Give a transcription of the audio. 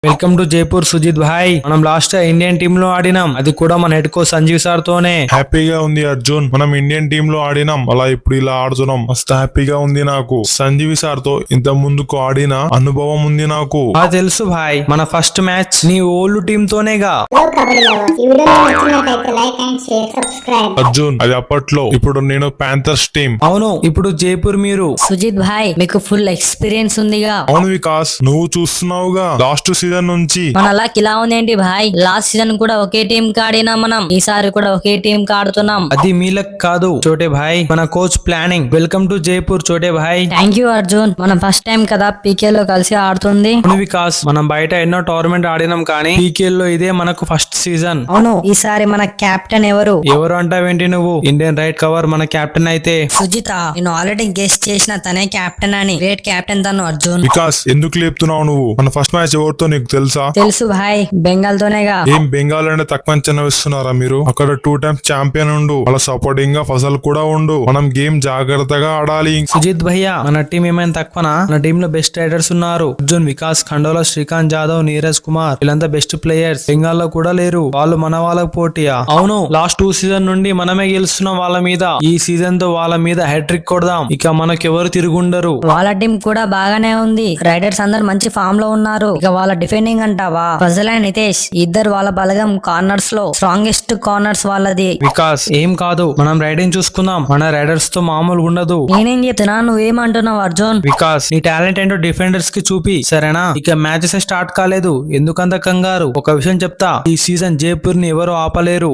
Welcome to Jaipur Sujith భాయ్. మనం last Indian team లో ఆడినాం, అది కూడా మన హెడ్ కోచ్ సంజీవ్ సార్ తోనే. హ్యాపీగా ఉంది అర్జున్. మనం ఇండియన్ టీమ్ లో ఆడినాం, అలా ఇప్పుడు ఇలా ఆడుతున్నాం. మస్తు హ్యాపీగా ఉంది నాకు. సంజీవ్ సార్ తో ఇంత ముందుకు ఆడిన అనుభవం ఉంది నాకు. తెలుసు భాయ్, మన ఫస్ట్ మ్యాచ్ నీ ఓల్డ్ టీమ్ తోనేగా. అర్జున్ అది అప్పట్లో, ఇప్పుడు నేను ప్యాంథర్స్ టీమ్. అవును, ఇప్పుడు జైపూర్ మీరు. సుజిత్ భాయ్ మీకు ఫుల్ ఎక్స్పీరియన్స్ ఉందిగా. అవును వికాస్, నువ్వు చూస్తున్నావుగా లాస్ట్ సీజన్ నుంచి. మన లక్ ఇలా ఉందేంటి భాయ్, లాస్ట్ సీజన్ కూడా ఒకే టీం కాడినా మనం, ఈసారి కూడా ఒకే టీం కాడుతున్నాం. అది మీ లక్ కాదు చోటే భాయ్, మన coach planning. Welcome to Jaipur చోటే భాయ్. Thank you Arjun. మనం ఫస్ట్ టైం కదా పీకే లో కలిసి ఆడుతుంది. అవును వికాస్, మనం బయట ఎన్నో టోర్నమెంట్ ఆడినాం, కానీ పీకేఎల్ లో ఇదే మనకు ఫస్ట్ సీజన్. అవును, ఈసారి మన కెప్టెన్ ఎవరు? ఎవరు అంటావేంటి నువ్వు? ఇండియన్ రైట్ కవర్ మన కెప్టెన్ అయితే. సుజిత, నేను ఆల్రెడీ గెస్ట్ చేసిన తనే కెప్టెన్ అని. గ్రేట్ కెప్టెన్ తను అర్జున్. వికాస్ ఎందుకు లేపుతున్నావు నువ్వు? మన ఫస్ట్ మ్యాచ్ ఎవరితో నీకు తెలుసా? తెలుసు భాయ్, బెంగాల్ తోనేగా. ఏం బెంగాల్ అంటే తక్కువ అంచనా వేస్తున్నారా మీరు? అక్కడ 2 టైమ్స్ ఛాంపియన్ ఉండు, అలా సపోర్టింగ్ గా ఫసల్ కూడా ఉండు. మనం గేమ్ జాగ్రత్తగా ఆడాలి. సుజిత్ భయ్యా, మన టీం ఏమైనా తక్కువనా? మన టీం లో బెస్ట్ రైడర్స్ ఉన్నారు. అర్జున్, వికాస్, ఖండోలా, శ్రీకాంత్ జాదవ్, నీరజ్ కుమార్, వీళ్ళంతా బెస్ట్ ప్లేయర్స్. బెంగాల్ లో కూడా లేరు, వాళ్ళు మన వాళ్ళకు పోటీయా? అవును, లాస్ట్ 2 సీజన్ నుండి మనమే గెలుస్తున్నాం వాళ్ళ మీద. ఈ సీజన్ తో వాళ్ళ మీద హ్యాట్రిక్ కొడదాం, ఇక మనకెవరు తిరుగుండరు. వాళ్ళ టీం కూడా బాగానే ఉంది, రైడర్స్ అందరు మంచి ఫామ్ లో ఉన్నారు. ఇక వాళ్ళ డిఫెండింగ్ అంటావా? ఫజల్ అండ్ నితేష్ ఇద్దరు వాళ్ళ బలగం. కార్నర్స్ లో స్ట్రాంగెస్ట్ కార్నర్స్ వాళ్ళది. వికాస్ ఏం కాదు, మనం రైడింగ్ చూసుకుందాం. మన రైడర్స్ తో మామూలుగా ఉండదు. నేనేం చెప్తున్నా, నువ్వేమంటున్నావు అర్జున్? వికాస్, నీ టాలెంట్ ఏంటో డిఫెండర్స్ కి చూపి, సరేనా? ఇక మ్యాచెస్ స్టార్ట్ కాలేదు, ఎందుకంత కంగారు? ఒక విషయం చెప్తా, ఈ సీజన్ జైపూర్ ని ఎవరు ఆపలేరు.